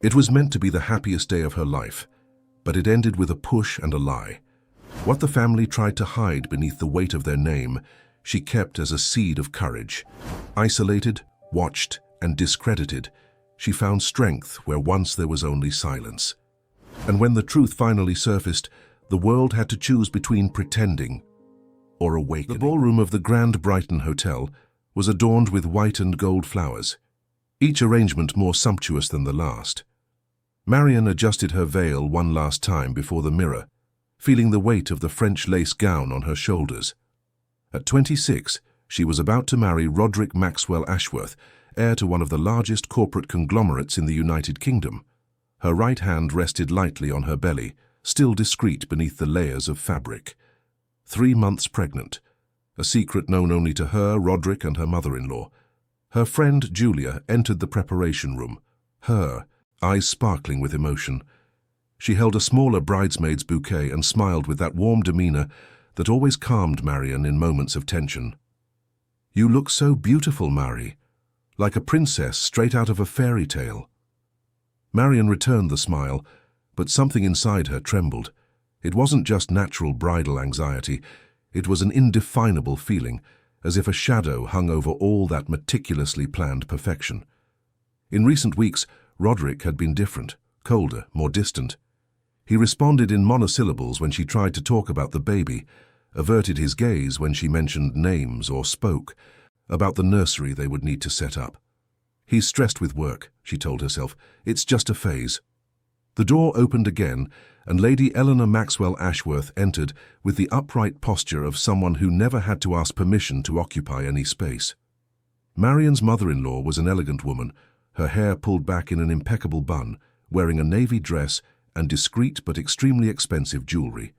It was meant to be the happiest day of her life, but it ended with a push and a lie. What the family tried to hide beneath the weight of their name, she kept as a seed of courage. Isolated, watched, and discredited, she found strength where once there was only silence. And when the truth finally surfaced, the world had to choose between pretending or awakening. The ballroom of the Grand Brighton Hotel was adorned with white and gold flowers, each arrangement more sumptuous than the last. Marian adjusted her veil one last time before the mirror, feeling the weight of the French lace gown on her shoulders. At 26, she was about to marry Roderick Maxwell Ashworth, heir to one of the largest corporate conglomerates in the United Kingdom. Her right hand rested lightly on her belly, still discreet beneath the layers of fabric. 3 months pregnant, a secret known only to her, Roderick, and her mother-in-law. Her friend Julia entered the preparation room, her eyes sparkling with emotion. She held a smaller bridesmaid's bouquet and smiled with that warm demeanor that always calmed Marian in moments of tension. "You look so beautiful, Mari, like a princess straight out of a fairy tale." Marian returned the smile, but something inside her trembled. It wasn't just natural bridal anxiety, it was an indefinable feeling, as if a shadow hung over all that meticulously planned perfection. In recent weeks, Roderick had been different, colder, more distant. He responded in monosyllables when she tried to talk about the baby, averted his gaze when she mentioned names or spoke about the nursery they would need to set up. "He's stressed with work," she told herself. "It's just a phase." The door opened again, and Lady Eleanor Maxwell Ashworth entered with the upright posture of someone who never had to ask permission to occupy any space. Marian's mother-in-law was an elegant woman, her hair pulled back in an impeccable bun, wearing a navy dress and discreet but extremely expensive jewelry.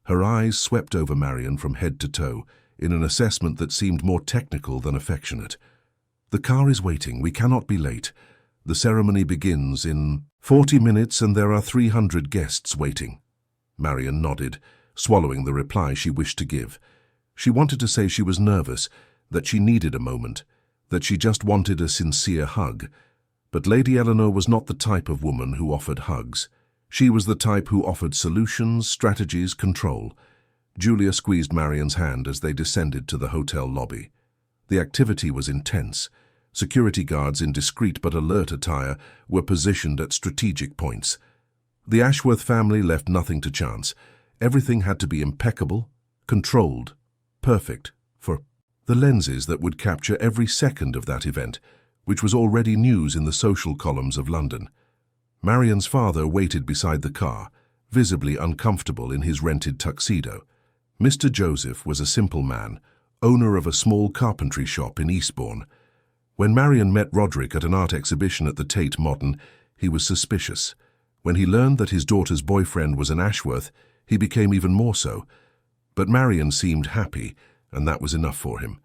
Her eyes swept over Marian from head to toe, in an assessment that seemed more technical than affectionate. "The car is waiting. We cannot be late. The ceremony begins in 40 minutes and there are 300 guests waiting." Marian nodded, swallowing the reply she wished to give. She wanted to say she was nervous, that she needed a moment, that she just wanted a sincere hug. But Lady Eleanor was not the type of woman who offered hugs. She was the type who offered solutions, strategies, control. Julia squeezed Marian's hand as they descended to the hotel lobby. The activity was intense. Security guards in discreet but alert attire were positioned at strategic points. The Ashworth family left nothing to chance. Everything had to be impeccable, controlled, perfect, for the lenses that would capture every second of that event, which was already news in the social columns of London. Marian's father waited beside the car, visibly uncomfortable in his rented tuxedo. Mr. Joseph was a simple man, owner of a small carpentry shop in Eastbourne. When Marian met Roderick at an art exhibition at the Tate Modern, he was suspicious. When he learned that his daughter's boyfriend was an Ashworth, he became even more so. But Marian seemed happy, and that was enough for him.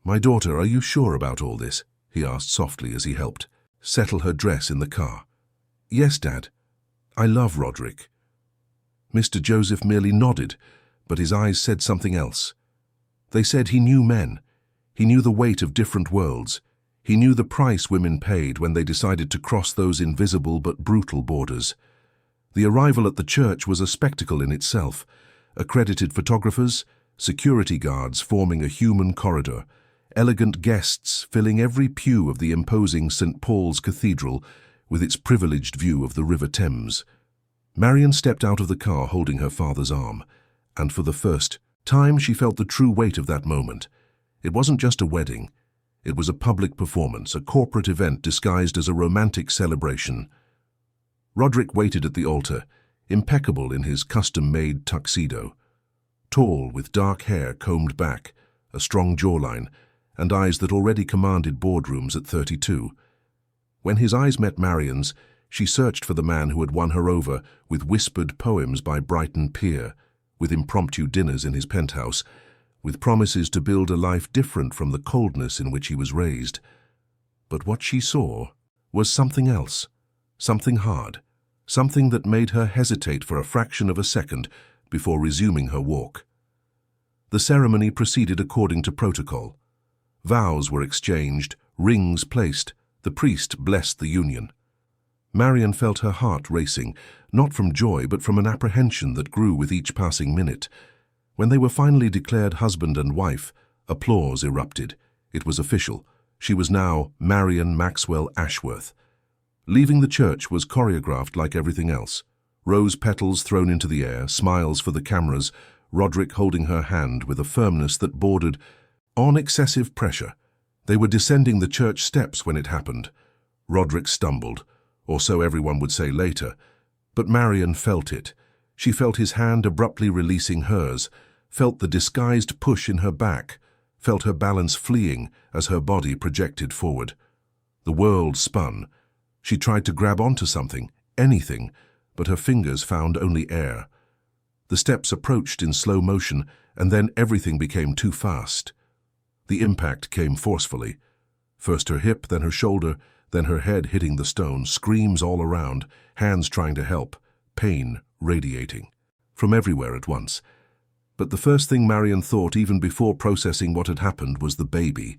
"My daughter, are you sure about all this?" he asked softly as he helped settle her dress in the car. "Yes, Dad. I love Roderick." Mr. Joseph merely nodded, but his eyes said something else. They said he knew men. He knew the weight of different worlds. He knew the price women paid when they decided to cross those invisible but brutal borders. The arrival at the church was a spectacle in itself. Accredited photographers, security guards forming a human corridor, elegant guests filling every pew of the imposing St. Paul's Cathedral with its privileged view of the River Thames. Marian stepped out of the car holding her father's arm, and for the first time she felt the true weight of that moment. It wasn't just a wedding. It was a public performance, a corporate event disguised as a romantic celebration. Roderick waited at the altar, impeccable in his custom-made tuxedo. Tall, with dark hair combed back, a strong jawline, and eyes that already commanded boardrooms at 32. When his eyes met Marian's, she searched for the man who had won her over with whispered poems by Brighton Pier, with impromptu dinners in his penthouse, with promises to build a life different from the coldness in which he was raised. But what she saw was something else, something hard, something that made her hesitate for a fraction of a second before resuming her walk. The ceremony proceeded according to protocol. Vows were exchanged, rings placed, the priest blessed the union. Marion felt her heart racing, not from joy but from an apprehension that grew with each passing minute. When they were finally declared husband and wife, applause erupted. It was official. She was now Marion Maxwell Ashworth. Leaving the church was choreographed like everything else. Rose petals thrown into the air, smiles for the cameras, Roderick holding her hand with a firmness that bordered on excessive pressure. They were descending the church steps when it happened. Roderick stumbled, or so everyone would say later, but Marion felt it. She felt his hand abruptly releasing hers, felt the disguised push in her back, felt her balance fleeing as her body projected forward. The world spun. She tried to grab onto something, anything, but her fingers found only air. The steps approached in slow motion, and then everything became too fast. The impact came forcefully. First her hip, then her shoulder, then her head hitting the stone, screams all around, hands trying to help, pain radiating from everywhere at once. But the first thing Marion thought, even before processing what had happened, was the baby.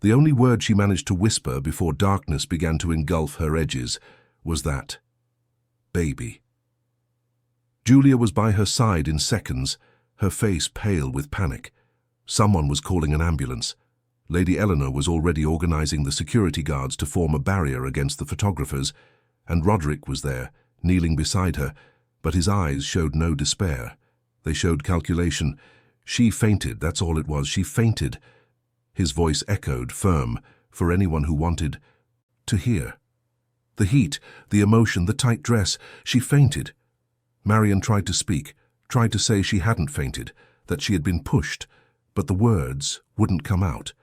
The only word she managed to whisper before darkness began to engulf her edges was that, baby. Julia was by her side in seconds, her face pale with panic. Someone was calling an ambulance. Lady Eleanor was already organizing the security guards to form a barrier against the photographers, and Roderick was there, kneeling beside her, but his eyes showed no despair. They showed calculation. She fainted, that's all it was, she fainted. His voice echoed, firm, for anyone who wanted to hear. The heat, the emotion, the tight dress, she fainted. Marion tried to speak, tried to say she hadn't fainted, that she had been pushed, but the words wouldn't come out.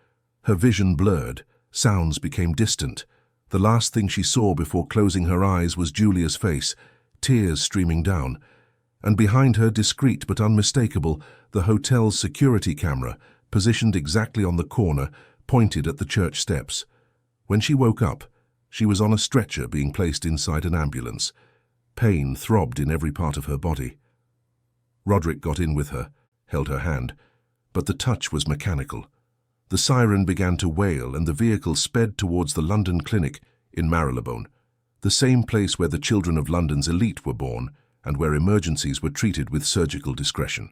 Her vision blurred, sounds became distant. The last thing she saw before closing her eyes was Julia's face, tears streaming down, and behind her, discreet but unmistakable, the hotel's security camera, positioned exactly on the corner, pointed at the church steps. When she woke up, she was on a stretcher being placed inside an ambulance. Pain throbbed in every part of her body. Roderick got in with her, held her hand, but the touch was mechanical. The siren began to wail and the vehicle sped towards the London Clinic in Marylebone, the same place where the children of London's elite were born and where emergencies were treated with surgical discretion.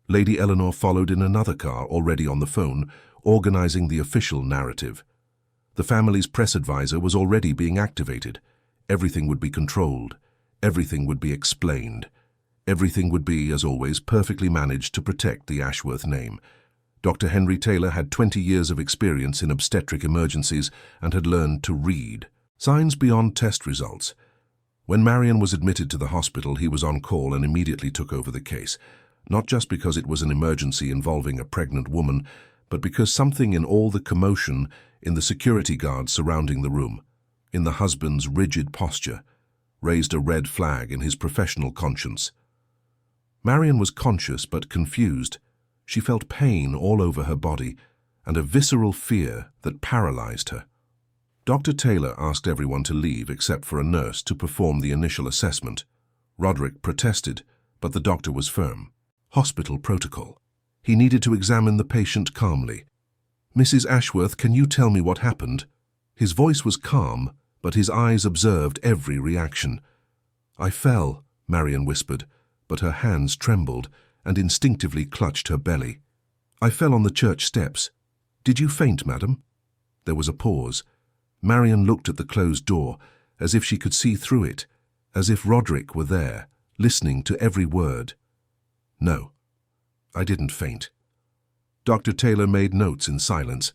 Lady Eleanor followed in another car, already on the phone, organizing the official narrative. The family's press advisor was already being activated. Everything would be controlled. Everything would be explained. Everything would be, as always, perfectly managed to protect the Ashworth name. Dr. Henry Taylor had 20 years of experience in obstetric emergencies and had learned to read signs beyond test results. When Marion was admitted to the hospital, he was on call and immediately took over the case, not just because it was an emergency involving a pregnant woman, but because something in all the commotion, in the security guards surrounding the room, in the husband's rigid posture, raised a red flag in his professional conscience. Marion was conscious but confused. She felt pain all over her body and a visceral fear that paralyzed her. Dr. Taylor asked everyone to leave except for a nurse to perform the initial assessment. Roderick protested, but the doctor was firm. Hospital protocol. He needed to examine the patient calmly. "Mrs. Ashworth, can you tell me what happened?" His voice was calm, but his eyes observed every reaction. "I fell," Marion whispered, but her hands trembled and instinctively clutched her belly. "I fell on the church steps. Did you faint, madam?" There was a pause. Marion looked at the closed door, as if she could see through it, as if Roderick were there, listening to every word. "No, I didn't faint." Dr. Taylor made notes in silence.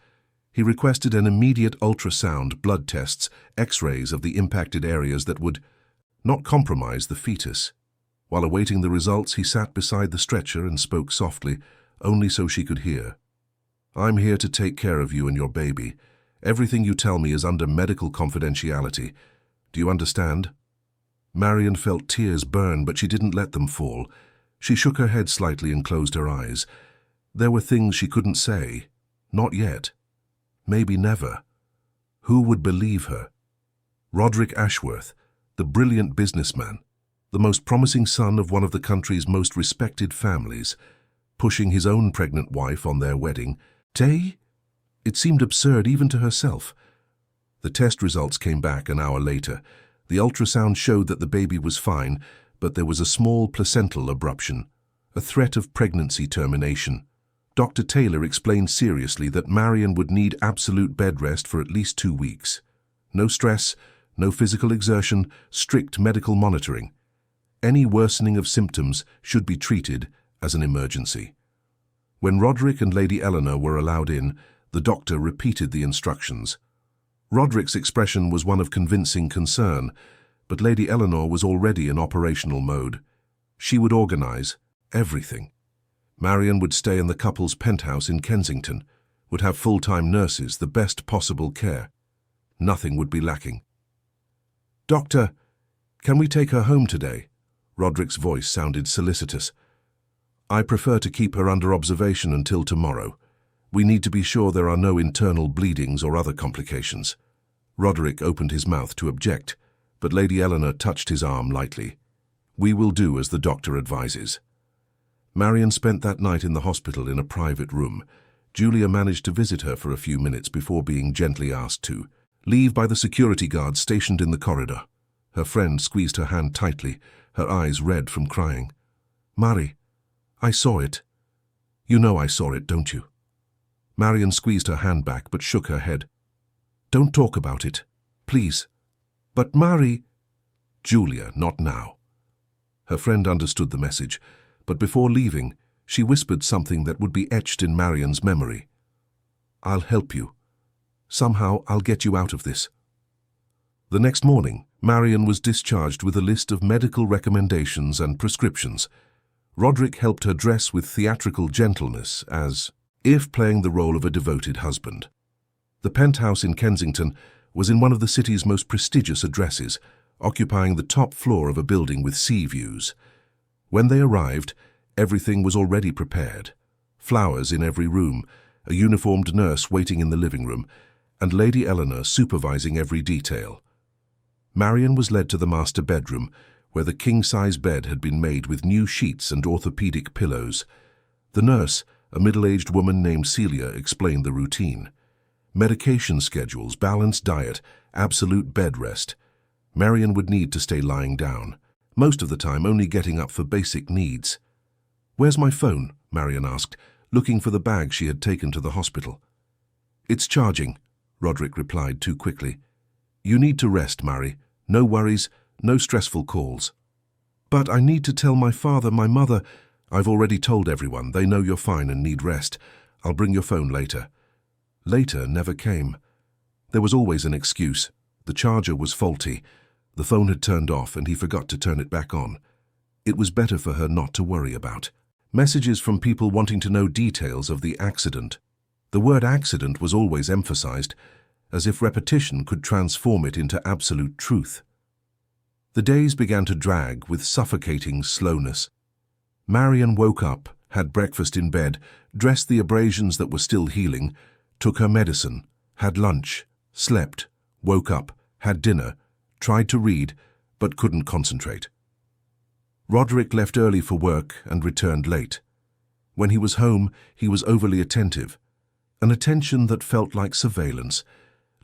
He requested an immediate ultrasound, blood tests, x-rays of the impacted areas that would not compromise the fetus. While awaiting the results, he sat beside the stretcher and spoke softly, only so she could hear. "I'm here to take care of you and your baby. Everything you tell me is under medical confidentiality. Do you understand?" Marion felt tears burn, but she didn't let them fall. She shook her head slightly and closed her eyes. There were things she couldn't say. Not yet. Maybe never. Who would believe her? Roderick Ashworth, the brilliant businessman, the most promising son of one of the country's most respected families, pushing his own pregnant wife on their wedding day? It seemed absurd even to herself. The test results came back an hour later. The ultrasound showed that the baby was fine, but there was a small placental abruption, a threat of pregnancy termination. Dr. Taylor explained seriously that Marion would need absolute bed rest for at least 2 weeks. No stress, no physical exertion, strict medical monitoring. Any worsening of symptoms should be treated as an emergency. When Roderick and Lady Eleanor were allowed in, the doctor repeated the instructions. Roderick's expression was one of convincing concern, but Lady Eleanor was already in operational mode. She would organize everything. Marion would stay in the couple's penthouse in Kensington, would have full-time nurses, the best possible care. Nothing would be lacking. "Doctor, can we take her home today?" Roderick's voice sounded solicitous. "I prefer to keep her under observation until tomorrow. We need to be sure there are no internal bleedings or other complications." Roderick opened his mouth to object, but Lady Eleanor touched his arm lightly. "We will do as the doctor advises." Marion spent that night in the hospital in a private room. Julia managed to visit her for a few minutes before being gently asked to leave by the security guard stationed in the corridor. Her friend squeezed her hand tightly, her eyes red from crying. "Mari, I saw it. You know I saw it, don't you?" Marion squeezed her hand back but shook her head. "Don't talk about it, please." "But Mari—" "Julia, not now." Her friend understood the message, but before leaving, she whispered something that would be etched in Marion's memory. "I'll help you. Somehow I'll get you out of this." The next morning, Marion was discharged with a list of medical recommendations and prescriptions. Roderick helped her dress with theatrical gentleness, as if playing the role of a devoted husband. The penthouse in Kensington was in one of the city's most prestigious addresses, occupying the top floor of a building with sea views. When they arrived, everything was already prepared. Flowers in every room, a uniformed nurse waiting in the living room, and Lady Eleanor supervising every detail. Marion was led to the master bedroom, where the king-size bed had been made with new sheets and orthopedic pillows. The nurse, a middle-aged woman named Celia, explained the routine. Medication schedules, balanced diet, absolute bed rest. Marion would need to stay lying down, most of the time only getting up for basic needs. "Where's my phone?" Marion asked, looking for the bag she had taken to the hospital. "It's charging," Roderick replied too quickly. "You need to rest, Mari. No worries, no stressful calls." "But I need to tell my father, my mother—" "I've already told everyone. They know you're fine and need rest. I'll bring your phone later." Later never came. There was always an excuse. The charger was faulty. The phone had turned off and he forgot to turn it back on. It was better for her not to worry about. Messages from people wanting to know details of the accident. The word accident was always emphasized, as if repetition could transform it into absolute truth. The days began to drag with suffocating slowness. Marion woke up, had breakfast in bed, dressed the abrasions that were still healing, took her medicine, had lunch, slept, woke up, had dinner, tried to read, but couldn't concentrate. Roderick left early for work and returned late. When he was home, he was overly attentive, an attention that felt like surveillance.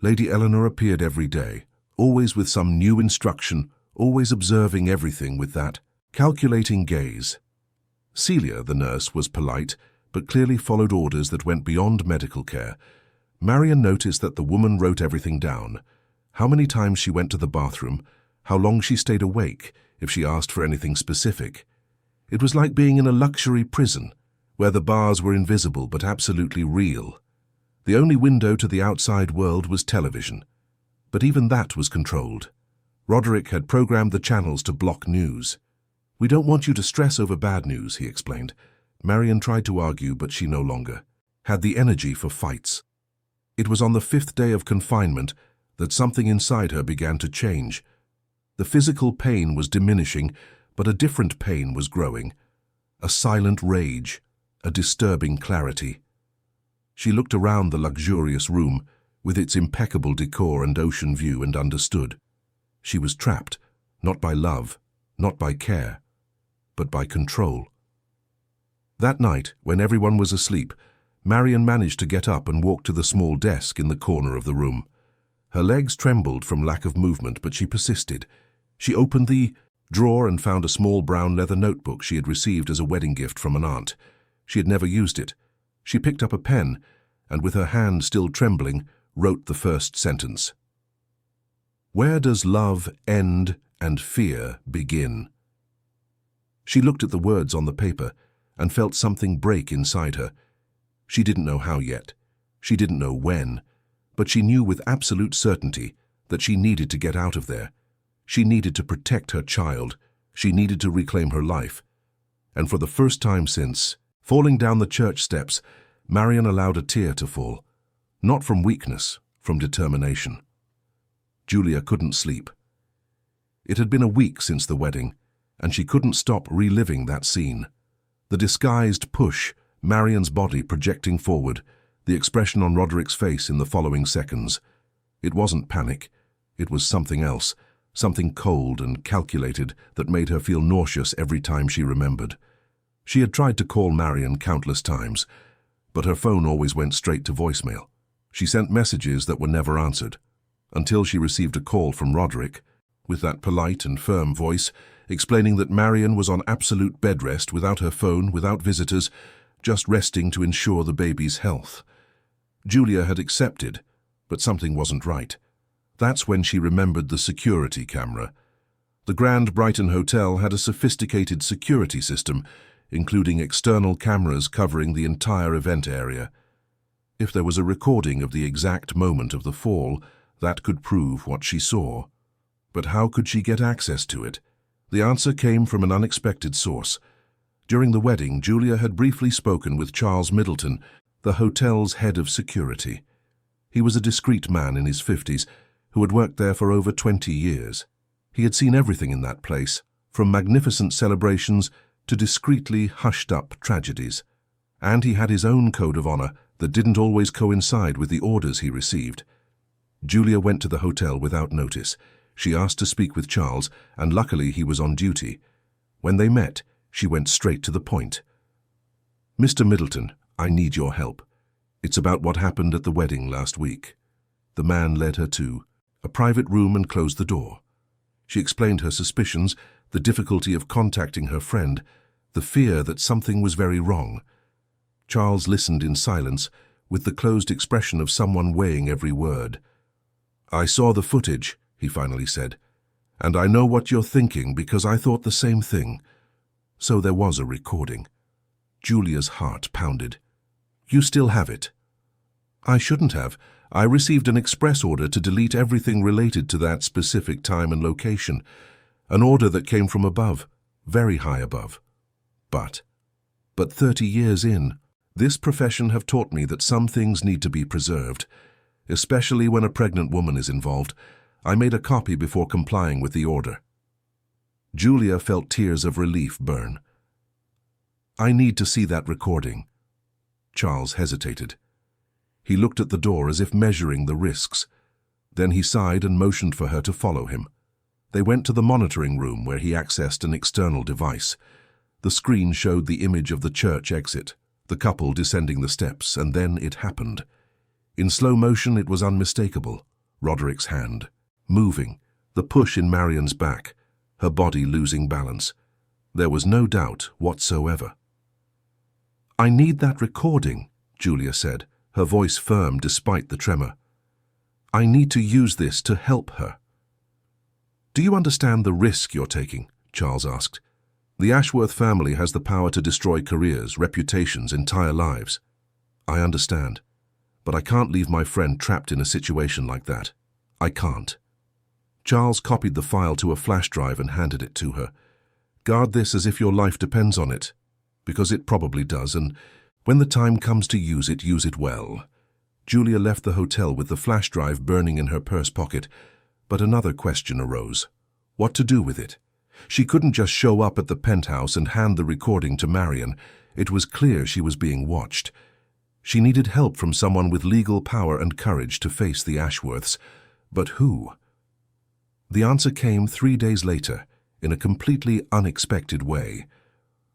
Lady Eleanor appeared every day, always with some new instruction, always observing everything with that calculating gaze. Celia, the nurse, was polite, but clearly followed orders that went beyond medical care. Marion noticed that the woman wrote everything down: how many times she went to the bathroom, how long she stayed awake, if she asked for anything specific. It was like being in a luxury prison, where the bars were invisible but absolutely real. The only window to the outside world was television, but even that was controlled. Roderick had programmed the channels to block news. "We don't want you to stress over bad news," he explained. Marion tried to argue, but she no longer had the energy for fights. It was on the 5th day of confinement that something inside her began to change. The physical pain was diminishing, but a different pain was growing. A silent rage, a disturbing clarity. She looked around the luxurious room, with its impeccable decor and ocean view, and understood. She was trapped, not by love, not by care, but by control. That night, when everyone was asleep, Marion managed to get up and walk to the small desk in the corner of the room. Her legs trembled from lack of movement, but she persisted. She opened the drawer and found a small brown leather notebook she had received as a wedding gift from an aunt. She had never used it. She picked up a pen and, with her hand still trembling, wrote the first sentence. "Where does love end and fear begin?" She looked at the words on the paper and felt something break inside her. She didn't know how yet. She didn't know when. But she knew with absolute certainty that she needed to get out of there. She needed to protect her child. She needed to reclaim her life. And for the first time since, falling down the church steps, Marion allowed a tear to fall. Not from weakness, from determination. Julia couldn't sleep. It had been a week since the wedding, and she couldn't stop reliving that scene. The disguised push, Marion's body projecting forward, the expression on Roderick's face in the following seconds. It wasn't panic. It was something else, something cold and calculated that made her feel nauseous every time she remembered. She had tried to call Marion countless times, but her phone always went straight to voicemail. She sent messages that were never answered, until she received a call from Roderick, with that polite and firm voice, explaining that Marion was on absolute bed rest, without her phone, without visitors, just resting to ensure the baby's health. Julia had accepted, but something wasn't right. That's when she remembered the security camera. The Grand Brighton Hotel had a sophisticated security system, including external cameras covering the entire event area. If there was a recording of the exact moment of the fall, that could prove what she saw. But how could she get access to it? The answer came from an unexpected source. During the wedding, Julia had briefly spoken with Charles Middleton, the hotel's head of security. He was a discreet man in his 50s who had worked there for over 20 years. He had seen everything in that place, from magnificent celebrations to discreetly hushed-up tragedies. And he had his own code of honor that didn't always coincide with the orders he received. Julia went to the hotel without notice. She asked to speak with Charles, and luckily he was on duty. When they met, she went straight to the point. "Mr. Middleton, I need your help. It's about what happened at the wedding last week." The man led her to a private room and closed the door. She explained her suspicions, the difficulty of contacting her friend, the fear that something was very wrong. Charles listened in silence, with the closed expression of someone weighing every word. "I saw the footage," he finally said, "and I know what you're thinking because I thought the same thing." So there was a recording. Julia's heart pounded. "You still have it?" "I shouldn't have. I received an express order to delete everything related to that specific time and location. An order that came from above, very high above. But 30 years in, this profession have taught me that some things need to be preserved, especially when a pregnant woman is involved. I made a copy before complying with the order." Julia felt tears of relief burn. "I need to see that recording." Charles hesitated. He looked at the door as if measuring the risks. Then he sighed and motioned for her to follow him. They went to the monitoring room where he accessed an external device. The screen showed the image of the church exit, the couple descending the steps, and then it happened. In slow motion it was unmistakable. Roderick's hand, moving, the push in Marion's back, her body losing balance. There was no doubt whatsoever. "I need that recording," Julia said, her voice firm despite the tremor. "I need to use this to help her." "Do you understand the risk you're taking?" Charles asked. "The Ashworth family has the power to destroy careers, reputations, entire lives." "I understand, but I can't leave my friend trapped in a situation like that. I can't." Charles copied the file to a flash drive and handed it to her. "Guard this as if your life depends on it, because it probably does, and when the time comes to use it well." Julia left the hotel with the flash drive burning in her purse pocket, but another question arose. What to do with it? She couldn't just show up at the penthouse and hand the recording to Marion. It was clear she was being watched. She needed help from someone with legal power and courage to face the Ashworths. But who? The answer came 3 days later, in a completely unexpected way.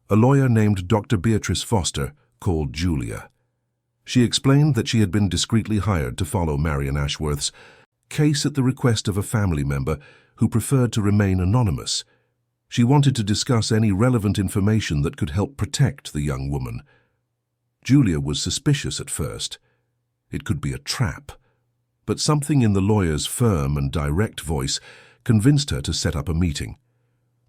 A lawyer named Dr. Beatrice Foster called Julia. She explained that she had been discreetly hired to follow Marion Ashworth's case at the request of a family member who preferred to remain anonymous. She wanted to discuss any relevant information that could help protect the young woman. Julia was suspicious at first. It could be a trap. But something in the lawyer's firm and direct voice convinced her to set up a meeting.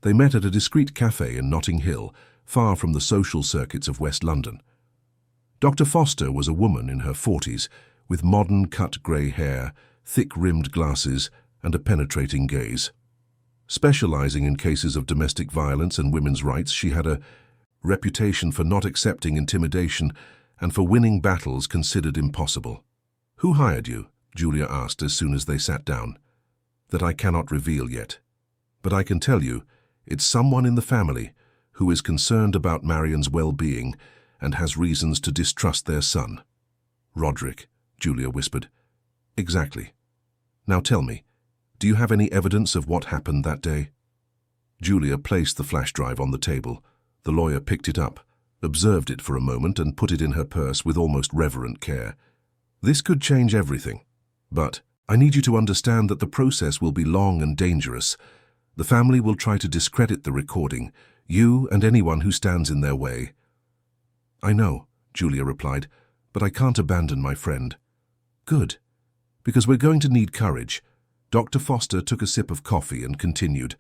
They met at a discreet cafe in Notting Hill, far from the social circuits of West London. Dr. Foster was a woman in her 40s, with modern cut grey hair, thick-rimmed glasses, and a penetrating gaze. Specializing in cases of domestic violence and women's rights, she had a reputation for not accepting intimidation and for winning battles considered impossible. "Who hired you?" Julia asked as soon as they sat down. "That I cannot reveal yet. But I can tell you, it's someone in the family who is concerned about Marion's well-being and has reasons to distrust their son." "Roderick," Julia whispered. "Exactly. Now tell me, do you have any evidence of what happened that day?" Julia placed the flash drive on the table. The lawyer picked it up, observed it for a moment, and put it in her purse with almost reverent care. "This could change everything. But I need you to understand that the process will be long and dangerous. The family will try to discredit the recording, you and anyone who stands in their way." "I know," Julia replied, "but I can't abandon my friend." "Good, because we're going to need courage." Dr. Foster took a sip of coffee and continued.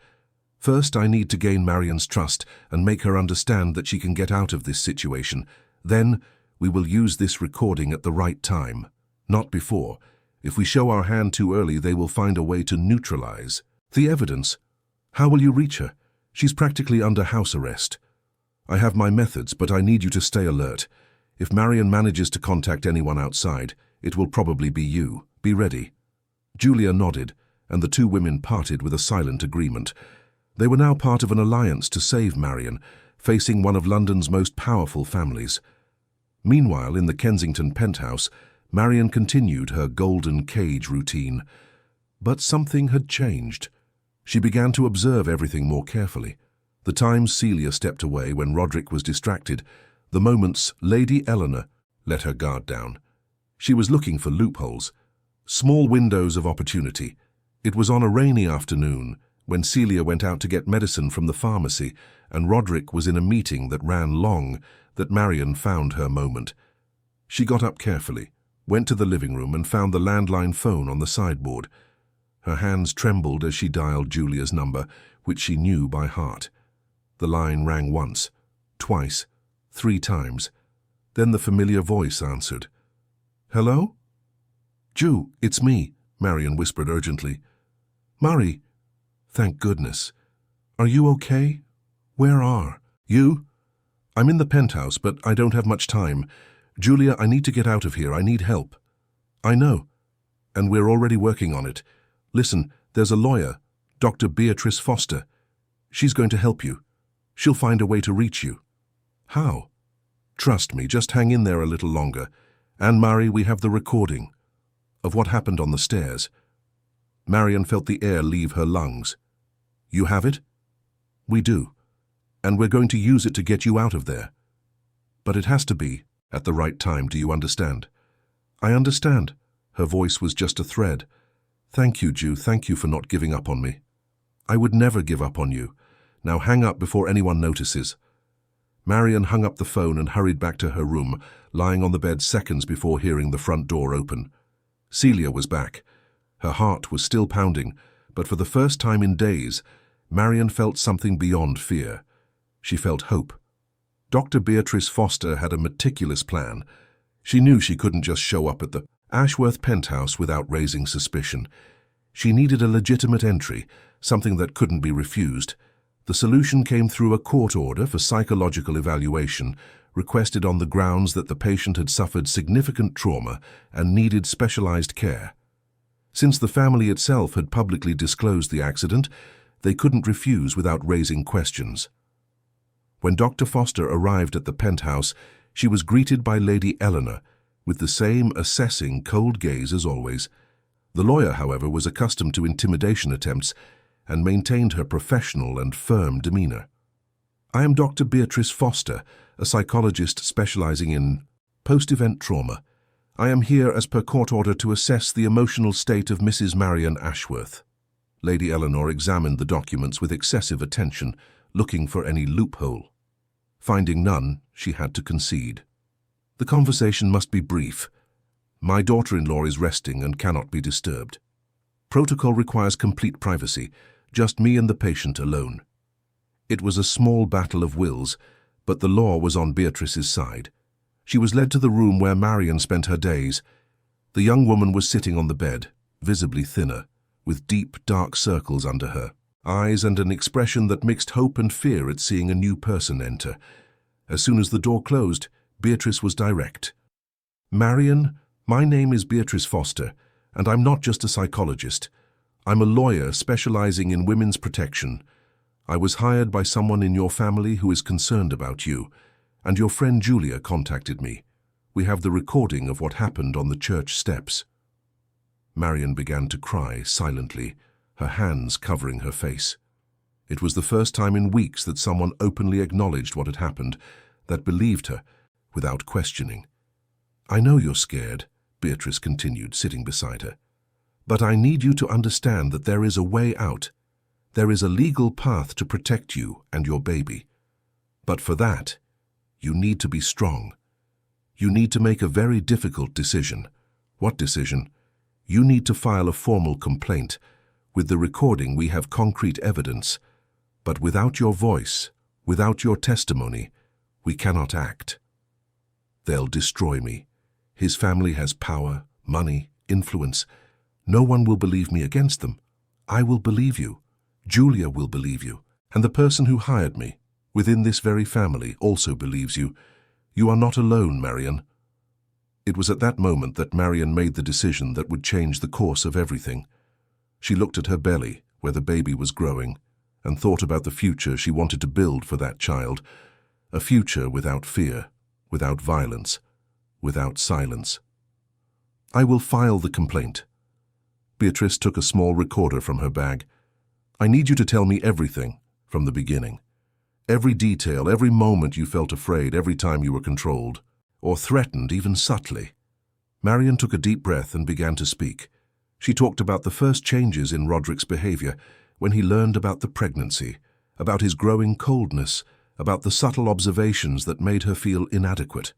"First, I need to gain Marion's trust and make her understand that she can get out of this situation. Then, we will use this recording at the right time, not before. If we show our hand too early, they will find a way to neutralize the evidence. How will you reach her? She's practically under house arrest." "I have my methods, but I need you to stay alert. If Marion manages to contact anyone outside, it will probably be you. Be ready." Julia nodded, and the two women parted with a silent agreement. They were now part of an alliance to save Marion, facing one of London's most powerful families. Meanwhile, in the Kensington penthouse, Marion continued her golden cage routine. But something had changed. She began to observe everything more carefully. The times Celia stepped away when Roderick was distracted, the moments Lady Eleanor let her guard down. She was looking for loopholes, small windows of opportunity. It was on a rainy afternoon, when Celia went out to get medicine from the pharmacy and Roderick was in a meeting that ran long, that Marion found her moment. She got up carefully, went to the living room and found the landline phone on the sideboard. Her hands trembled as she dialed Julia's number, which she knew by heart. The line rang once, twice, 3 times. Then the familiar voice answered. "Hello?" "Ju, it's me," Marion whispered urgently. "Mari, thank goodness. Are you okay? Where are you?" "I'm in the penthouse, but I don't have much time. Julia, I need to get out of here. I need help." "I know, and we're already working on it. Listen, there's a lawyer, Dr. Beatrice Foster. She's going to help you. She'll find a way to reach you." "How?" "Trust me, just hang in there a little longer. And Mari, we have the recording of what happened on the stairs." Marion felt the air leave her lungs. "You have it?" "We do. And we're going to use it to get you out of there. But it has to be at the right time, do you understand?" "I understand." Her voice was just a thread. "Thank you, Ju. Thank you for not giving up on me." "I would never give up on you. Now hang up before anyone notices." Marion hung up the phone and hurried back to her room, lying on the bed seconds before hearing the front door open. Celia was back. Her heart was still pounding, but for the first time in days, Marion felt something beyond fear. She felt hope. Dr. Beatrice Foster had a meticulous plan. She knew she couldn't just show up at the Ashworth penthouse without raising suspicion. She needed a legitimate entry, something that couldn't be refused. The solution came through a court order for psychological evaluation, requested on the grounds that the patient had suffered significant trauma and needed specialized care. Since the family itself had publicly disclosed the accident, they couldn't refuse without raising questions. When Dr. Foster arrived at the penthouse, she was greeted by Lady Eleanor, with the same assessing, cold gaze as always. The lawyer, however, was accustomed to intimidation attempts and maintained her professional and firm demeanor. "I am Dr. Beatrice Foster, a psychologist specializing in post-event trauma. I am here as per court order to assess the emotional state of Mrs. Marian Ashworth. Lady Eleanor examined the documents with excessive attention, looking for any loophole. Finding none, she had to concede. The conversation must be brief. My daughter-in-law is resting and cannot be disturbed. Protocol requires complete privacy, just me and the patient alone. It was a small battle of wills, but the law was on Beatrice's side. She was led to the room where Marian spent her days. The young woman was sitting on the bed, visibly thinner, with deep, dark circles under her eyes and an expression that mixed hope and fear at seeing a new person enter. As soon as the door closed, Beatrice was direct. "Marian, my name is Beatrice Foster, and I'm not just a psychologist. I'm a lawyer specializing in women's protection. I was hired by someone in your family who is concerned about you, and your friend Julia contacted me. We have the recording of what happened on the church steps." Marian began to cry silently, her hands covering her face. It was the first time in weeks that someone openly acknowledged what had happened, that believed her, without questioning. "I know you're scared," Beatrice continued, sitting beside her. "But I need you to understand that there is a way out. There is a legal path to protect you and your baby. But for that, you need to be strong. You need to make a very difficult decision." "What decision?" "You need to file a formal complaint. With the recording, we have concrete evidence. But without your voice, without your testimony, we cannot act. They'll destroy me. His family has power, money, influence. No one will believe me against them. I will believe you. Julia will believe you. And the person who hired me, within this very family, also believes you. You are not alone, Marian." It was at that moment that Marian made the decision that would change the course of everything. She looked at her belly, where the baby was growing, and thought about the future she wanted to build for that child. A future without fear, without violence, without silence. "I will file the complaint." Beatrice took a small recorder from her bag. "I need you to tell me everything, from the beginning. Every detail, every moment you felt afraid, every time you were controlled, or threatened, even subtly." Marian took a deep breath and began to speak. She talked about the first changes in Roderick's behavior, when he learned about the pregnancy, about his growing coldness, about the subtle observations that made her feel inadequate.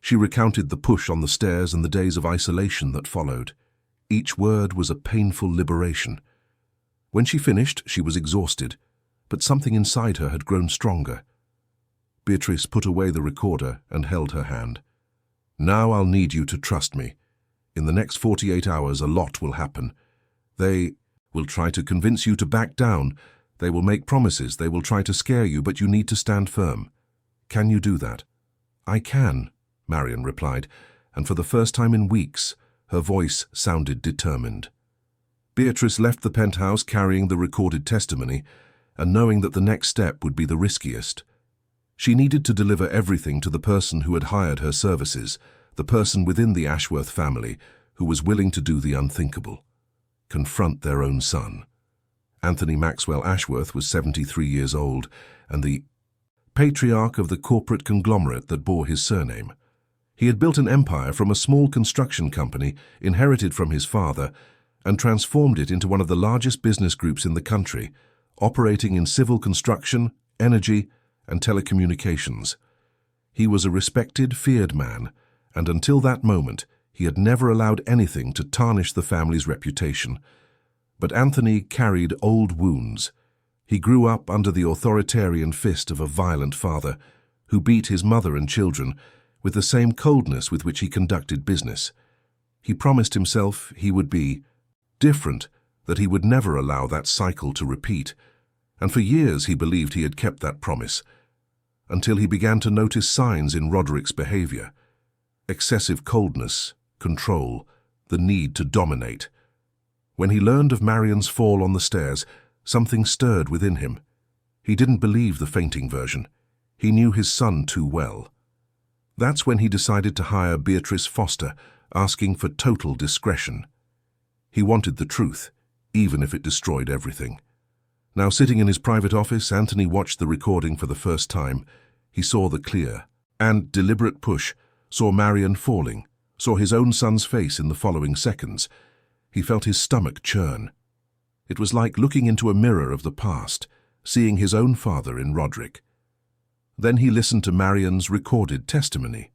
She recounted the push on the stairs and the days of isolation that followed. Each word was a painful liberation. When she finished, she was exhausted, but something inside her had grown stronger. Beatrice put away the recorder and held her hand. "Now I'll need you to trust me. In the next 48 hours, a lot will happen. They will try to convince you to back down. They will make promises. They will try to scare you, but you need to stand firm. Can you do that?" "I can," Marian replied, and for the first time in weeks, her voice sounded determined. Beatrice left the penthouse carrying the recorded testimony, and knowing that the next step would be the riskiest. She needed to deliver everything to the person who had hired her services, the person within the Ashworth family who was willing to do the unthinkable. Confront their own son. Anthony Maxwell Ashworth was 73 years old and the patriarch of the corporate conglomerate that bore his surname. He had built an empire from a small construction company inherited from his father and transformed it into one of the largest business groups in the country, operating in civil construction, energy, and telecommunications. He was a respected, feared man, and until that moment, he had never allowed anything to tarnish the family's reputation. But Anthony carried old wounds. He grew up under the authoritarian fist of a violent father, who beat his mother and children with the same coldness with which he conducted business. He promised himself he would be different, that he would never allow that cycle to repeat, and for years he believed he had kept that promise, until he began to notice signs in Roderick's behavior. Excessive coldness, control, the need to dominate. When he learned of Marian's fall on the stairs, something stirred within him. He didn't believe the fainting version. He knew his son too well. That's when he decided to hire Beatrice Foster, asking for total discretion. He wanted the truth, even if it destroyed everything. Now sitting in his private office, Anthony watched the recording for the first time. He saw the clear and deliberate push, saw Marian falling, saw his own son's face in the following seconds, he felt his stomach churn. It was like looking into a mirror of the past, seeing his own father in Roderick. Then he listened to Marion's recorded testimony.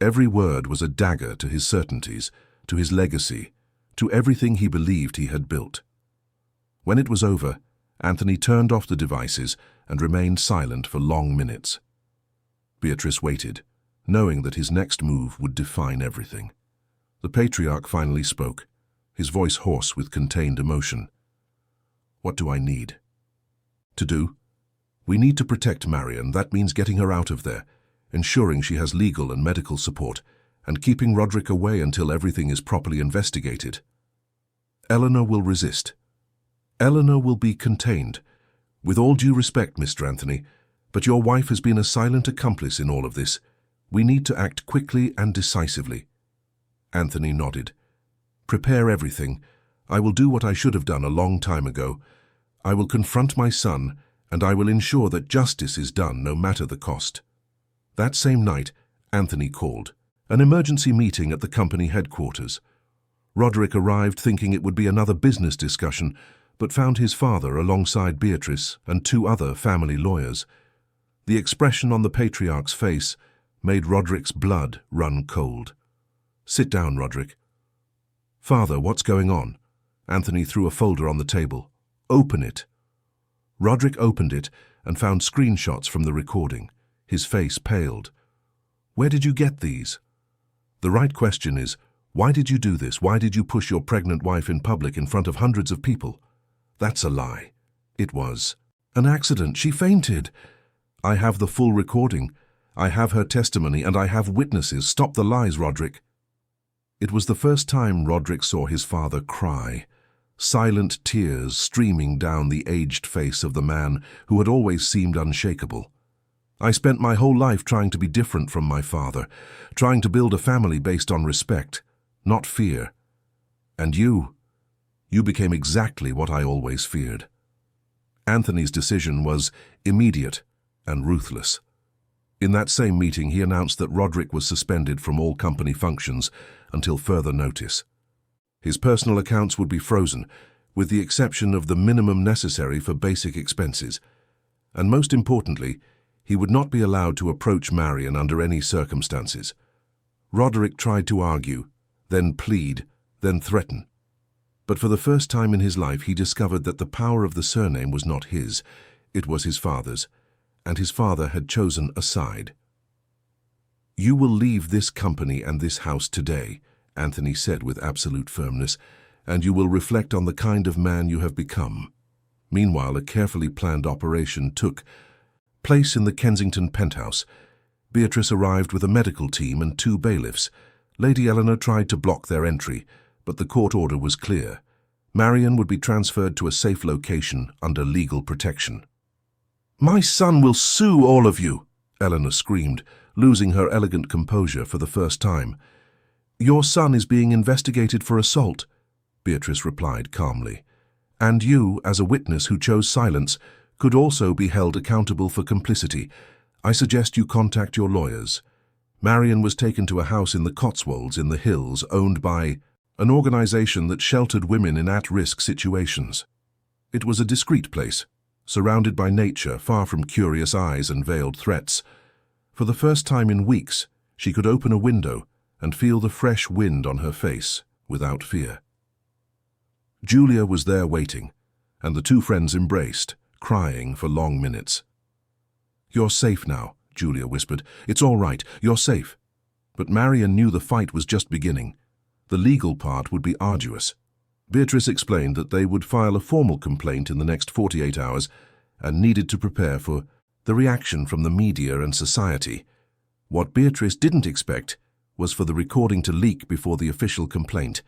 Every word was a dagger to his certainties, to his legacy, to everything he believed he had built. When it was over, Anthony turned off the devices and remained silent for long minutes. Beatrice waited, knowing that his next move would define everything. The patriarch finally spoke, his voice hoarse with contained emotion. "What do I need?" "To do? We need to protect Marion. That means getting her out of there, ensuring she has legal and medical support, and keeping Roderick away until everything is properly investigated. Eleanor will resist. Eleanor will be contained. With all due respect, Mr. Anthony, but your wife has been a silent accomplice in all of this. We need to act quickly and decisively." Anthony nodded. "Prepare everything. I will do what I should have done a long time ago. I will confront my son, and I will ensure that justice is done no matter the cost." That same night, Anthony called. An emergency meeting at the company headquarters. Roderick arrived thinking it would be another business discussion, but found his father alongside Beatrice and 2 other family lawyers. The expression on the patriarch's face made Roderick's blood run cold. "Sit down, Roderick." "Father, what's going on?" Anthony threw a folder on the table. "Open it." Roderick opened it and found screenshots from the recording. His face paled. "Where did you get these?" "The right question is, why did you do this? Why did you push your pregnant wife in public in front of hundreds of people?" "That's a lie." "It was an accident. She fainted." "I have the full recording. I have her testimony and I have witnesses. Stop the lies, Roderick." It was the first time Roderick saw his father cry, silent tears streaming down the aged face of the man who had always seemed unshakable. "I spent my whole life trying to be different from my father, trying to build a family based on respect, not fear. And you became exactly what I always feared." Anthony's decision was immediate and ruthless. In that same meeting, he announced that Roderick was suspended from all company functions until further notice. His personal accounts would be frozen, with the exception of the minimum necessary for basic expenses. And most importantly, he would not be allowed to approach Marion under any circumstances. Roderick tried to argue, then plead, then threaten. But for the first time in his life, he discovered that the power of the surname was not his, it was his father's, and his father had chosen a side. "You will leave this company and this house today," Anthony said with absolute firmness, "and you will reflect on the kind of man you have become." Meanwhile, a carefully planned operation took place in the Kensington penthouse. Beatrice arrived with a medical team and 2 bailiffs. Lady Eleanor tried to block their entry, but the court order was clear. Marion would be transferred to a safe location under legal protection. "My son will sue all of you," Eleanor screamed, losing her elegant composure for the first time. "Your son is being investigated for assault," Beatrice replied calmly. "And you, as a witness who chose silence, could also be held accountable for complicity. I suggest you contact your lawyers." Marion was taken to a house in the Cotswolds in the hills owned by an organization that sheltered women in at-risk situations. It was a discreet place, surrounded by nature, far from curious eyes and veiled threats. For the first time in weeks, she could open a window and feel the fresh wind on her face without fear. Julia was there waiting, and the 2 friends embraced, crying for long minutes. "You're safe now," Julia whispered. "It's all right, you're safe." But Marion knew the fight was just beginning. The legal part would be arduous. Beatrice explained that they would file a formal complaint in the next 48 hours and needed to prepare for the reaction from the media and society. What Beatrice didn't expect was for the recording to leak before the official complaint.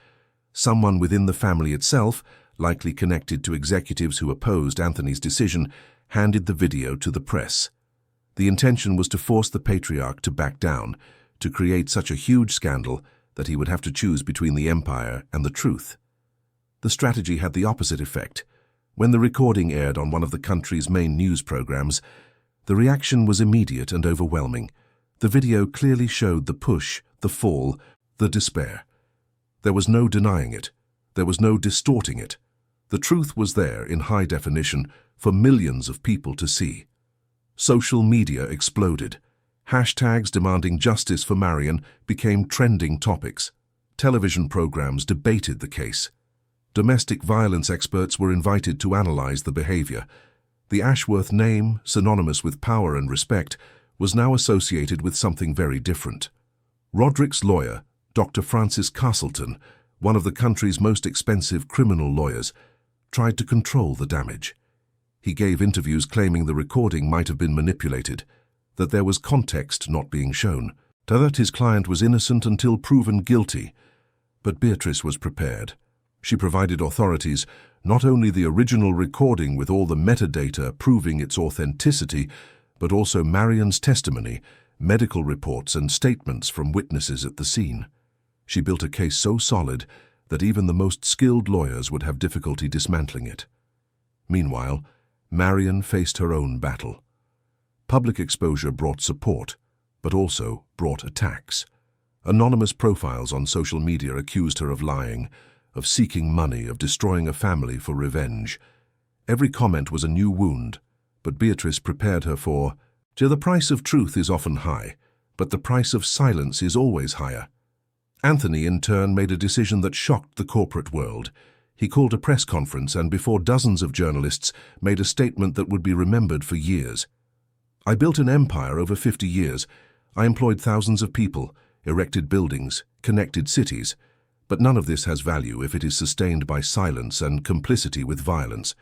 Someone within the family itself, likely connected to executives who opposed Anthony's decision, handed the video to the press. The intention was to force the patriarch to back down, to create such a huge scandal that he would have to choose between the empire and the truth. The strategy had the opposite effect. When the recording aired on one of the country's main news programs, the reaction was immediate and overwhelming. The video clearly showed the push, the fall, The despair. There was no denying it. There was no distorting it. The truth was there in high definition for millions of people to see. Social media exploded. Hashtags demanding justice for Marion became trending topics. Television programs debated the case. Domestic violence experts were invited to analyze the behavior. The Ashworth name, synonymous with power and respect, was now associated with something very different. Roderick's lawyer, Dr. Francis Castleton, one of the country's most expensive criminal lawyers, tried to control the damage. He gave interviews claiming the recording might have been manipulated, that there was context not being shown, that his client was innocent until proven guilty. But Beatrice was prepared. She provided authorities not only the original recording with all the metadata proving its authenticity, but also Marion's testimony, medical reports and statements from witnesses at the scene. She built a case so solid that even the most skilled lawyers would have difficulty dismantling it. Meanwhile, Marion faced her own battle. Public exposure brought support, but also brought attacks. Anonymous profiles on social media accused her of lying, of seeking money, of destroying a family for revenge. Every comment was a new wound, but Beatrice prepared her for, "The price of truth is often high, but the price of silence is always higher." Anthony, in turn, made a decision that shocked the corporate world. He called a press conference and, before dozens of journalists, made a statement that would be remembered for years. "I built an empire over 50 years. I employed thousands of people, erected buildings, connected cities. But none of this has value if it is sustained by silence and complicity with violence.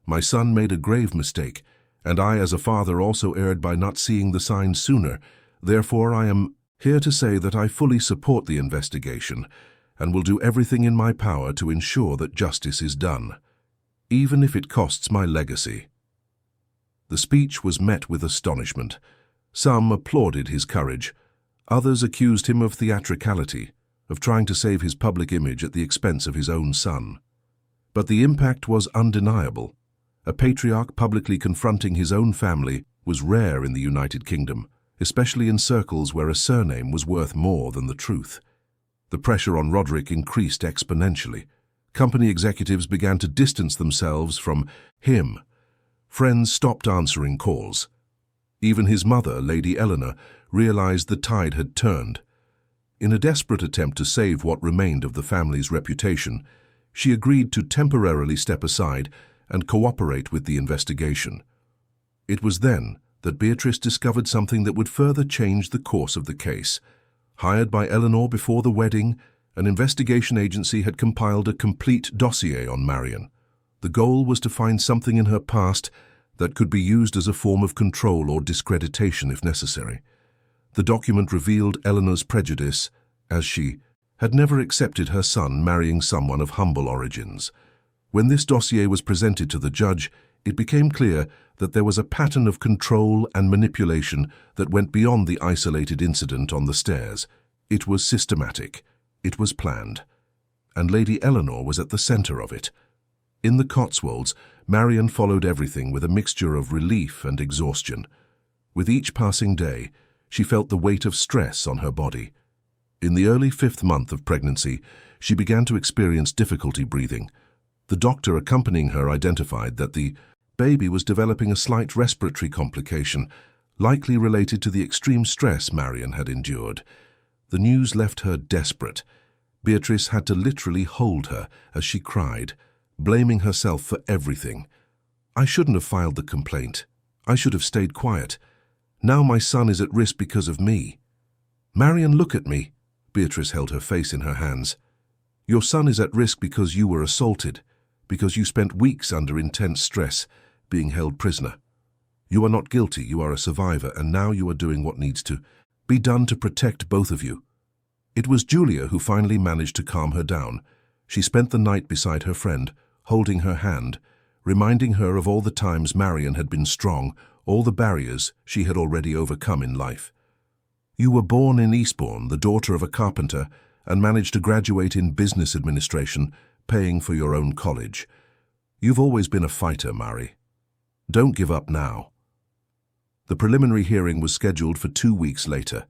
My son made a grave mistake, and I as a father also erred by not seeing the signs sooner. Therefore, I am here to say that I fully support the investigation and will do everything in my power to ensure that justice is done, even if it costs my legacy." The speech was met with astonishment. Some applauded his courage. Others accused him of theatricality, of trying to save his public image at the expense of his own son. But the impact was undeniable. A patriarch publicly confronting his own family was rare in the United Kingdom, especially in circles where a surname was worth more than the truth. The pressure on Roderick increased exponentially. Company executives began to distance themselves from him. Friends stopped answering calls. Even his mother, Lady Eleanor, realized the tide had turned. In a desperate attempt to save what remained of the family's reputation, she agreed to temporarily step aside and cooperate with the investigation. It was then that Beatrice discovered something that would further change the course of the case. Hired by Eleanor before the wedding, an investigation agency had compiled a complete dossier on Marion. The goal was to find something in her past that could be used as a form of control or discreditation if necessary. The document revealed Eleanor's prejudice, as she had never accepted her son marrying someone of humble origins. When this dossier was presented to the judge, it became clear that there was a pattern of control and manipulation that went beyond the isolated incident on the stairs. It was systematic. It was planned. And Lady Eleanor was at the center of it. In the Cotswolds, Marion followed everything with a mixture of relief and exhaustion. With each passing day, she felt the weight of stress on her body. In the early 5th month of pregnancy, she began to experience difficulty breathing. The doctor accompanying her identified that the baby was developing a slight respiratory complication, likely related to the extreme stress Marion had endured. The news left her desperate. Beatrice had to literally hold her as she cried, blaming herself for everything. "I shouldn't have filed the complaint. I should have stayed quiet. Now my son is at risk because of me. Marion, look at me." Beatrice held her face in her hands. "Your son is at risk because you were assaulted, because you spent weeks under intense stress, being held prisoner. You are not guilty, you are a survivor, and now you are doing what needs to be done to protect both of you." It was Julia who finally managed to calm her down. She spent the night beside her friend, holding her hand, reminding her of all the times Marion had been strong, all the barriers she had already overcome in life. "You were born in Eastbourne, the daughter of a carpenter, and managed to graduate in business administration, paying for your own college. You've always been a fighter, Mari. Don't give up now." The preliminary hearing was scheduled for 2 weeks later.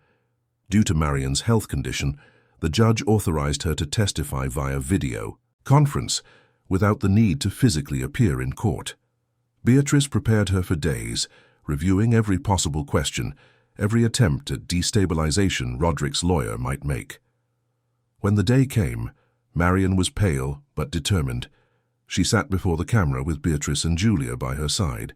Due to Marion's health condition, The judge authorized her to testify via video conference without the need to physically appear in court. Beatrice prepared her for days, reviewing every possible question, every attempt at destabilization Roderick's lawyer might make. When the day came, Marion was pale but determined. She sat before the camera with Beatrice and Julia by her side.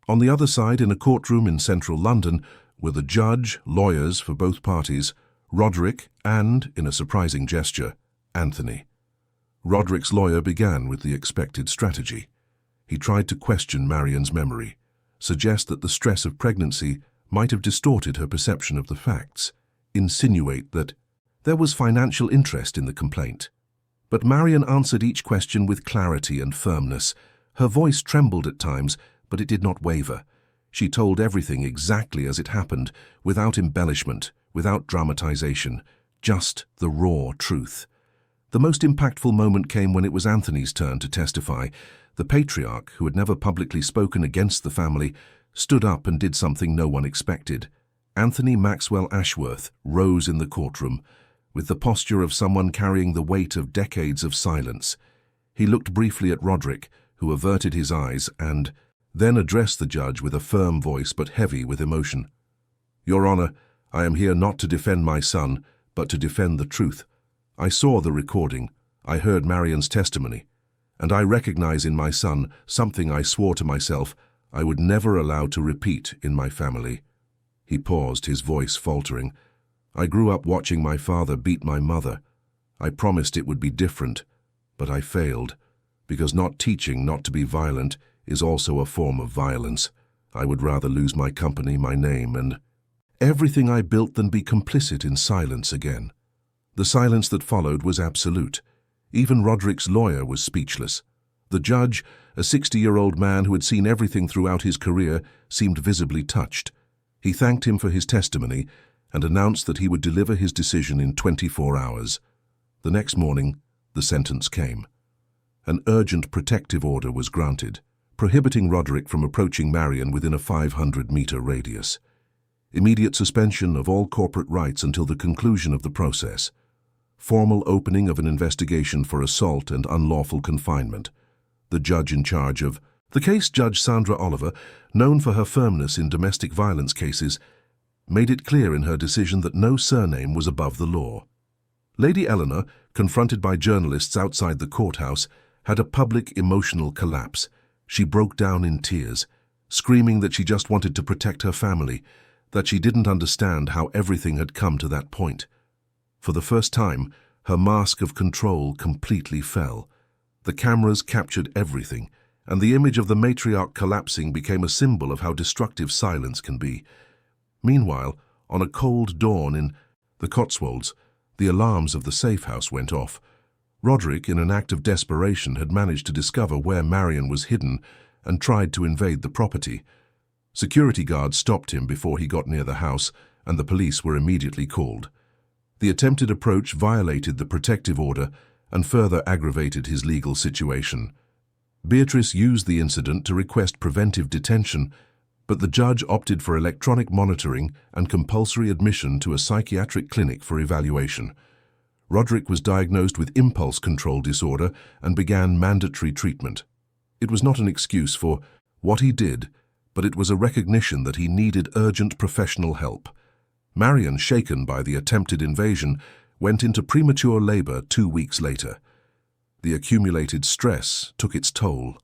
On the other side, in a courtroom in central London, were the judge, lawyers for both parties, Roderick and, in a surprising gesture, Anthony. Roderick's lawyer began with the expected strategy. He tried to question Marion's memory, suggest that the stress of pregnancy might have distorted her perception of the facts, insinuate that there was financial interest in the complaint. But Marion answered each question with clarity and firmness. Her voice trembled at times, but it did not waver. She told everything exactly as it happened, without embellishment, without dramatization, just the raw truth. The most impactful moment came when it was Anthony's turn to testify. The patriarch, who had never publicly spoken against the family, stood up and did something no one expected. Anthony Maxwell Ashworth rose in the courtroom, with the posture of someone carrying the weight of decades of silence. He looked briefly at Roderick, who averted his eyes, and then addressed the judge with a firm voice but heavy with emotion. "Your Honor, I am here not to defend my son, but to defend the truth. I saw the recording, I heard Marion's testimony, and I recognize in my son something I swore to myself I would never allow to repeat in my family." He paused, his voice faltering. "I grew up watching my father beat my mother. I promised it would be different, but I failed, because not teaching not to be violent is also a form of violence. I would rather lose my company, my name, and everything I built than be complicit in silence again." The silence that followed was absolute. Even Roderick's lawyer was speechless. The judge, a 60-year-old man who had seen everything throughout his career, seemed visibly touched. He thanked him for his testimony and announced that he would deliver his decision in 24 hours. The next morning, the sentence came. An urgent protective order was granted, prohibiting Roderick from approaching Marion within a 500-meter radius. Immediate suspension of all corporate rights until the conclusion of the process. Formal opening of an investigation for assault and unlawful confinement. The judge in charge of the case, Judge Sandra Oliver, known for her firmness in domestic violence cases, made it clear in her decision that no surname was above the law. Lady Eleanor, confronted by journalists outside the courthouse, had a public emotional collapse. She broke down in tears, screaming that she just wanted to protect her family, that she didn't understand how everything had come to that point. For the first time, her mask of control completely fell. The cameras captured everything, and the image of the matriarch collapsing became a symbol of how destructive silence can be. Meanwhile, on a cold dawn in the Cotswolds, the alarms of the safe house went off. Roderick, in an act of desperation, had managed to discover where Marion was hidden and tried to invade the property. Security guards stopped him before he got near the house, and the police were immediately called. The attempted approach violated the protective order and further aggravated his legal situation. Beatrice used the incident to request preventive detention, but the judge opted for electronic monitoring and compulsory admission to a psychiatric clinic for evaluation. Roderick was diagnosed with impulse control disorder and began mandatory treatment. It was not an excuse for what he did, but it was a recognition that he needed urgent professional help. Marion, shaken by the attempted invasion, went into premature labor 2 weeks later. The accumulated stress took its toll.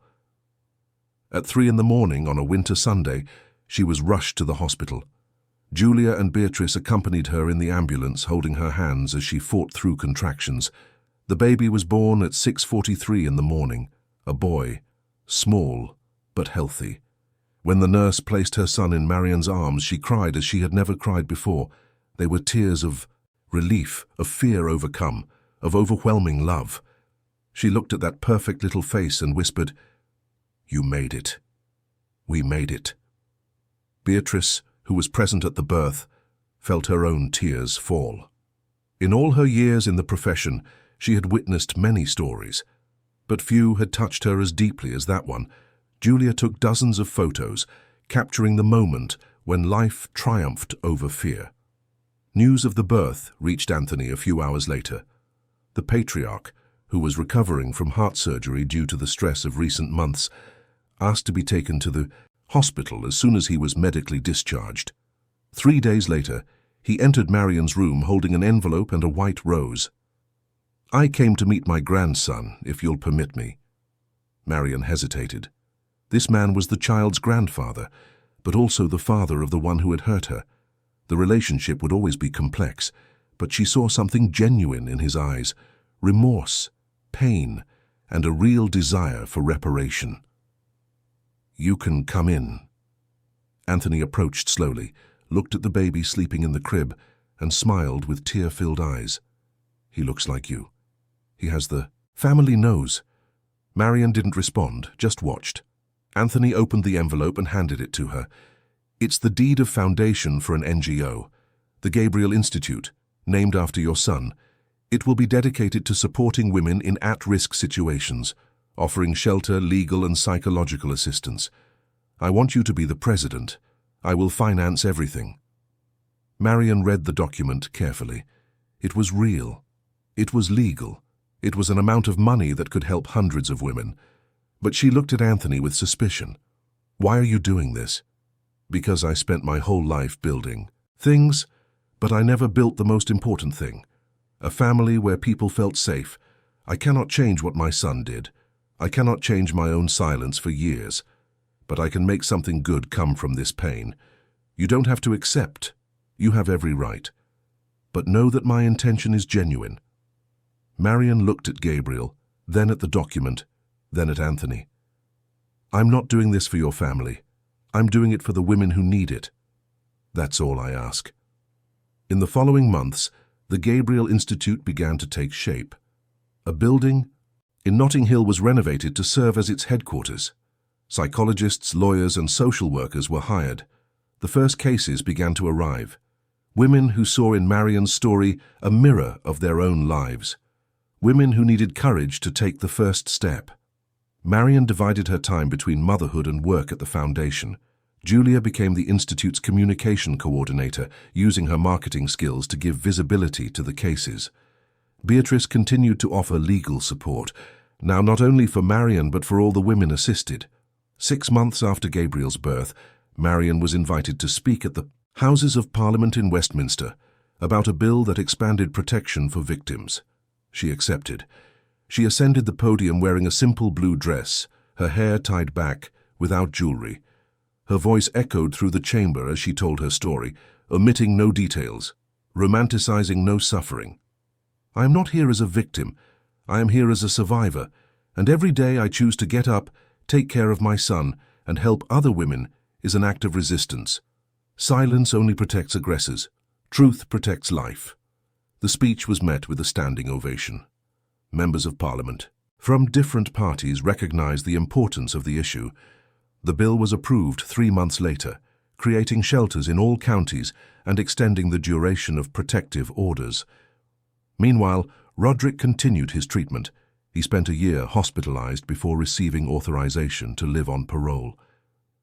At 3 in the morning on a winter Sunday, she was rushed to the hospital. Julia and Beatrice accompanied her in the ambulance, holding her hands as she fought through contractions. The baby was born at 6:43 in the morning, a boy, small but healthy. When the nurse placed her son in Marion's arms, she cried as she had never cried before. They were tears of relief, of fear overcome, of overwhelming love. She looked at that perfect little face and whispered, "You made it. We made it." Beatrice, who was present at the birth, felt her own tears fall. In all her years in the profession, she had witnessed many stories, but few had touched her as deeply as that one. Julia took dozens of photos, capturing the moment when life triumphed over fear. News of the birth reached Anthony a few hours later. The patriarch, who was recovering from heart surgery due to the stress of recent months, asked to be taken to the hospital as soon as he was medically discharged. 3 days later, he entered Marion's room holding an envelope and a white rose. "I came to meet my grandson, if you'll permit me." Marion hesitated. This man was the child's grandfather, but also the father of the one who had hurt her. The relationship would always be complex, but she saw something genuine in his eyes: remorse, pain, and a real desire for reparation. "You can come in." Anthony approached slowly, looked at the baby sleeping in the crib, and smiled with tear-filled eyes. "He looks like you. He has the family nose." Marion didn't respond, just watched. Anthony opened the envelope and handed it to her. "It's the deed of foundation for an NGO, the Gabriel Institute, named after your son. It will be dedicated to supporting women in at-risk situations, offering shelter, legal and psychological assistance. I want you to be the president. I will finance everything." Marion read the document carefully. It was real. It was legal. It was an amount of money that could help hundreds of women. But she looked at Anthony with suspicion. "Why are you doing this?" "Because I spent my whole life building things, but I never built the most important thing. A family where people felt safe. I cannot change what my son did. I cannot change my own silence for years. But I can make something good come from this pain. You don't have to accept. You have every right. But know that my intention is genuine." Marion looked at Gabriel, then at the document, then at Anthony. "I'm not doing this for your family. I'm doing it for the women who need it. That's all I ask." In the following months, the Gabriel Institute began to take shape. A building in Notting Hill was renovated to serve as its headquarters. Psychologists, lawyers, and social workers were hired. The first cases began to arrive. Women who saw in Marion's story a mirror of their own lives. Women who needed courage to take the first step. Marion divided her time between motherhood and work at the foundation. Julia became the Institute's communication coordinator, using her marketing skills to give visibility to the cases. Beatrice continued to offer legal support, now not only for Marion but for all the women assisted. 6 months after Gabriel's birth, Marion was invited to speak at the Houses of Parliament in Westminster about a bill that expanded protection for victims. She accepted. She ascended the podium wearing a simple blue dress, her hair tied back, without jewelry. Her voice echoed through the chamber as she told her story, omitting no details, romanticizing no suffering. "I am not here as a victim. I am here as a survivor, and every day I choose to get up, take care of my son, and help other women is an act of resistance. Silence only protects aggressors. Truth protects life." The speech was met with a standing ovation. Members of Parliament from different parties recognized the importance of the issue. The bill was approved 3 months later, creating shelters in all counties and extending the duration of protective orders. Meanwhile, Roderick continued his treatment. He spent a year hospitalized before receiving authorization to live on parole.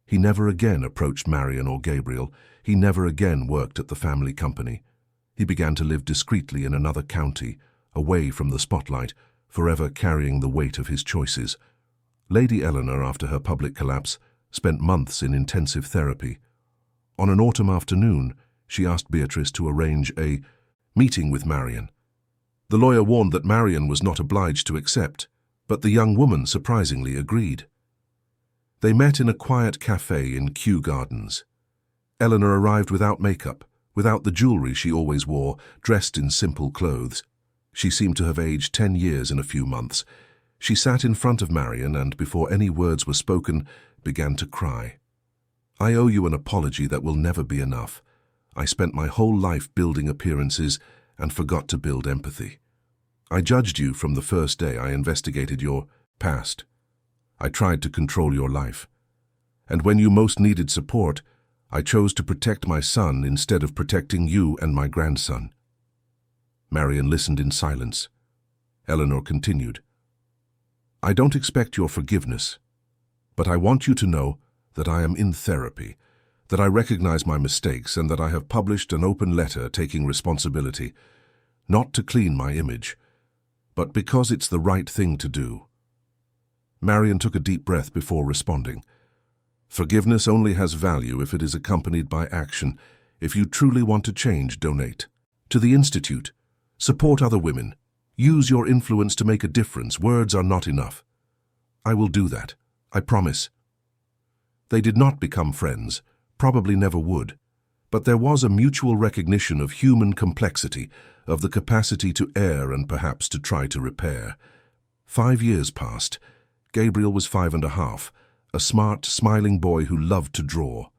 He never again approached Marion or Gabriel. He never again worked at the family company. He began to live discreetly in another county, away from the spotlight, forever carrying the weight of his choices. Lady Eleanor, after her public collapse, spent months in intensive therapy. On an autumn afternoon, she asked Beatrice to arrange a meeting with Marion. The lawyer warned that Marion was not obliged to accept, but the young woman surprisingly agreed. They met in a quiet cafe in Kew Gardens. Eleanor arrived without makeup, without the jewelry she always wore, dressed in simple clothes. She seemed to have aged 10 years in a few months. She sat in front of Marion and, before any words were spoken, began to cry. "I owe you an apology that will never be enough. I spent my whole life building appearances and forgot to build empathy. I judged you from the first day I investigated your past. I tried to control your life. And when you most needed support, I chose to protect my son instead of protecting you and my grandson." Marion listened in silence. Eleanor continued. "I don't expect your forgiveness, but I want you to know that I am in therapy. that I recognize my mistakes and that I have published an open letter taking responsibility, not to clean my image, but because it's the right thing to do." Marion took a deep breath before responding. "Forgiveness only has value if it is accompanied by action. If you truly want to change, donate to the Institute. Support other women. Use your influence to make a difference. Words are not enough." "I will do that. I promise." They did not become friends, probably never would, but there was a mutual recognition of human complexity, of the capacity to err and perhaps to try to repair. 5 years passed. Gabriel was 5.5, a smart, smiling boy who loved to draw.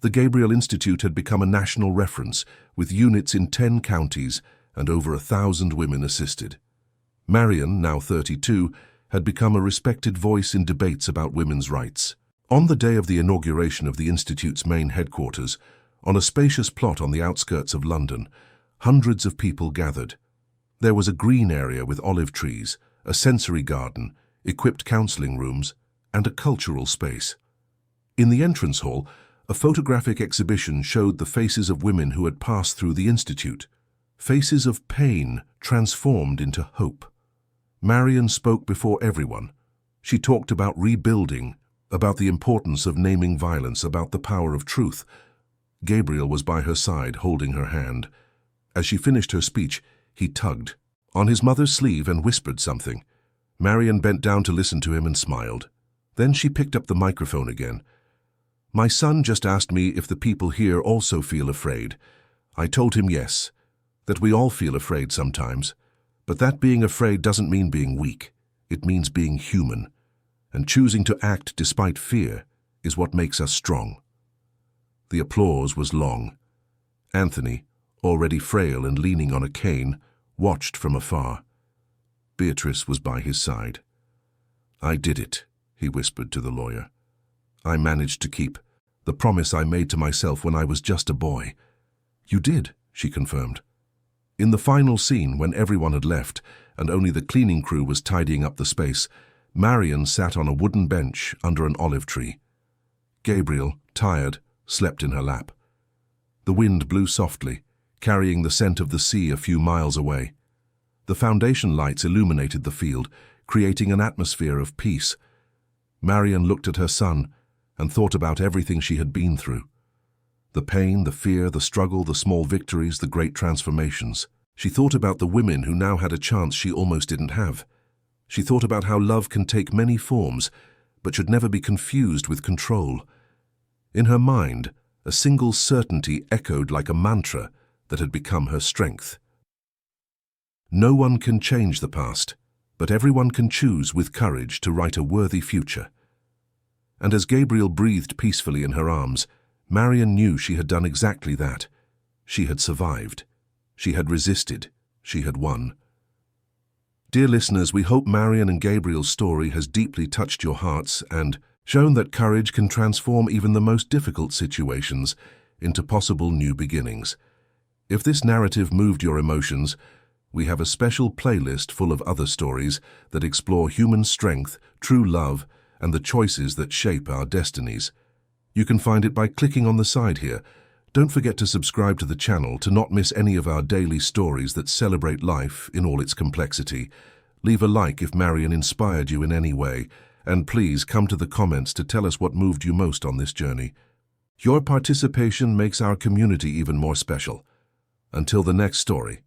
The Gabriel Institute had become a national reference, with units in 10 counties and over 1,000 women assisted. Marion, now 32, had become a respected voice in debates about women's rights. On the day of the inauguration of the Institute's main headquarters, on a spacious plot on the outskirts of London, hundreds of people gathered. There was a green area with olive trees, a sensory garden, equipped counseling rooms, and a cultural space. In the entrance hall, a photographic exhibition showed the faces of women who had passed through the Institute, faces of pain transformed into hope. Marion spoke before everyone. She talked about rebuilding, about the importance of naming violence, about the power of truth. Gabriel was by her side, holding her hand. As she finished her speech, he tugged on his mother's sleeve and whispered something. Marion bent down to listen to him and smiled. Then she picked up the microphone again. "My son just asked me if the people here also feel afraid. I told him yes, that we all feel afraid sometimes, but that being afraid doesn't mean being weak. It means being human, and choosing to act despite fear is what makes us strong." The applause was long. Anthony, already frail and leaning on a cane, watched from afar. Beatrice was by his side. "I did it," he whispered to the lawyer. "I managed to keep the promise I made to myself when I was just a boy." "You did," she confirmed. In the final scene, when everyone had left and only the cleaning crew was tidying up the space, Marion sat on a wooden bench under an olive tree. Gabriel, tired, slept in her lap. The wind blew softly, carrying the scent of the sea a few miles away. The foundation lights illuminated the field, creating an atmosphere of peace. Marion looked at her son and thought about everything she had been through. The pain, the fear, the struggle, the small victories, the great transformations. She thought about the women who now had a chance she almost didn't have. She thought about how love can take many forms, but should never be confused with control. In her mind, a single certainty echoed like a mantra that had become her strength. No one can change the past, but everyone can choose with courage to write a worthy future. And as Gabriel breathed peacefully in her arms, Marion knew she had done exactly that. She had survived. She had resisted. She had won. Dear listeners, we hope Marion and Gabriel's story has deeply touched your hearts and shown that courage can transform even the most difficult situations into possible new beginnings. If this narrative moved your emotions, we have a special playlist full of other stories that explore human strength, true love, and the choices that shape our destinies. You can find it by clicking on the side here. Don't forget to subscribe to the channel to not miss any of our daily stories that celebrate life in all its complexity. Leave a like if Marion inspired you in any way, and please come to the comments to tell us what moved you most on this journey. Your participation makes our community even more special. Until the next story.